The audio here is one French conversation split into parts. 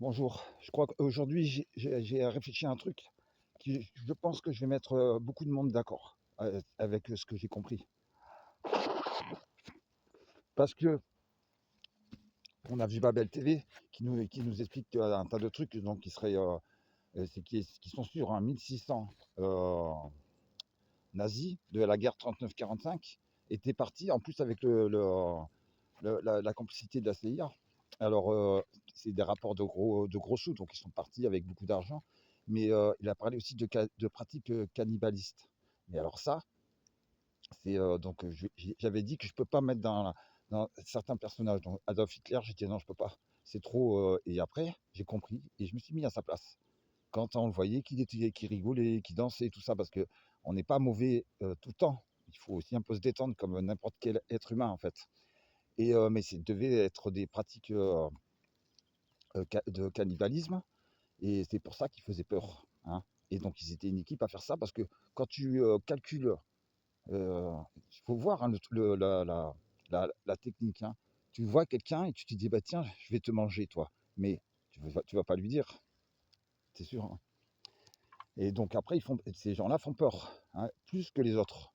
Bonjour, je crois qu'aujourd'hui j'ai réfléchi à un truc qui, je pense que je vais mettre beaucoup de monde d'accord avec ce que j'ai compris. Parce que on a vu Babel TV qui nous explique un tas de trucs donc qui seraient qui sont sur 1600 euh, nazis de la guerre 39-45 étaient partis en plus avec la complicité de la CIA. Alors, c'est des rapports de gros sous, donc ils sont partis avec beaucoup d'argent. Mais il a parlé aussi de pratiques cannibalistes. Mais alors ça, c'est donc j'avais dit que je peux pas mettre dans certains personnages. Donc Adolf Hitler, j'ai dit non, je peux pas. C'est trop. Et après, j'ai compris et je me suis mis à sa place. Quand on le voyait, qu'il rigolait, qu'il dansait, tout ça, parce que on n'est pas mauvais tout le temps. Il faut aussi un peu se détendre comme n'importe quel être humain en fait. Et mais ça devait être des pratiques de cannibalisme, et c'est pour ça qu'ils faisaient peur, hein. Et donc ils étaient une équipe à faire ça, parce que quand tu calcules, il faut voir, hein, la technique, hein. Tu vois quelqu'un et tu te dis, bah tiens, je vais te manger, toi. Mais tu vas pas lui dire, c'est sûr, hein. Et donc après, ces gens-là font peur, hein, plus que les autres.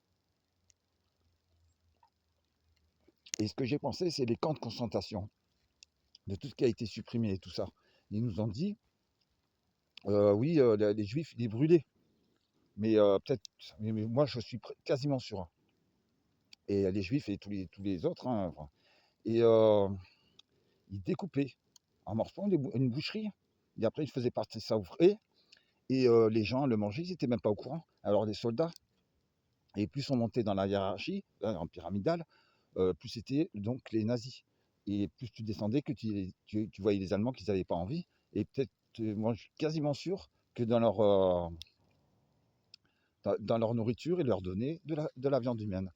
Et ce que j'ai pensé, c'est les camps de concentration, de tout ce qui a été supprimé et tout ça. Ils nous ont dit, oui, les juifs, ils les brûlaient. Mais peut-être, mais moi je suis quasiment sûr, hein. Et les juifs et tous les autres, hein, enfin. Et ils découpaient en morceaux une boucherie. Et après, ils faisaient partie ça ouvrier. Et les gens le mangeaient, ils n'étaient même pas au courant. Alors les soldats, et plus on montait dans la hiérarchie, en pyramidale, plus c'était donc les nazis. Et plus tu descendais, que tu voyais les Allemands qu'ils n'avaient pas envie. Et peut-être, moi je suis quasiment sûr que dans leur nourriture, ils leur donnaient de la viande humaine.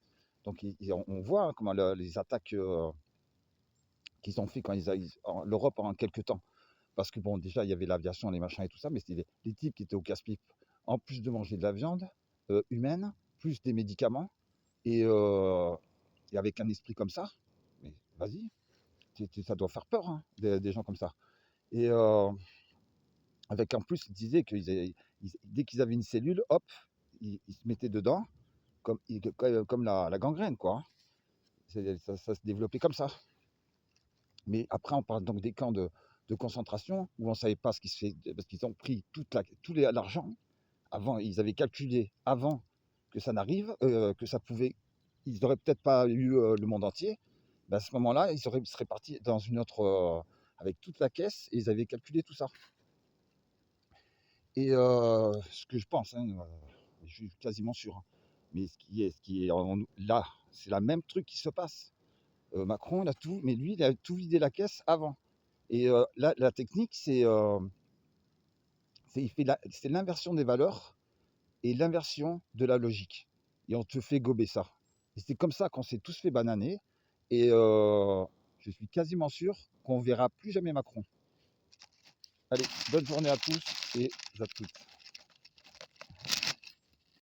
Donc on voit, hein, comment les attaques qu'ils ont fait quand l'Europe en quelques temps. Parce que bon, déjà, il y avait l'aviation, les machins et tout ça, mais c'était les types qui étaient au casse-pipe. En plus de manger de la viande humaine, plus des médicaments, et, euh, et avec un esprit comme ça, mais vas-y, ça doit faire peur, hein, des gens comme ça. Et avec en plus, ils disaient que dès qu'ils avaient une cellule, hop, ils se mettaient dedans, comme la gangrène, quoi, hein. Ça se développait comme ça. Mais après, on parle donc des camps de concentration où on ne savait pas ce qui se fait, parce qu'ils ont pris l'argent. Avant, ils avaient calculé avant que ça n'arrive, que ça pouvait. Ils n'auraient peut-être pas eu le monde entier. Ben, à ce moment-là, seraient partis dans une autre, avec toute la caisse, et ils avaient calculé tout ça. Et ce que je pense, hein, je suis quasiment sûr, hein. Mais ce qui est là, c'est le même truc qui se passe. Macron, il a tout, mais lui, il a tout vidé la caisse avant. Et la technique, c'est l'inversion des valeurs et l'inversion de la logique. Et on te fait gober ça. Et c'est comme ça qu'on s'est tous fait bananer. Et je suis quasiment sûr qu'on verra plus jamais Macron. Allez, bonne journée à tous et à toutes.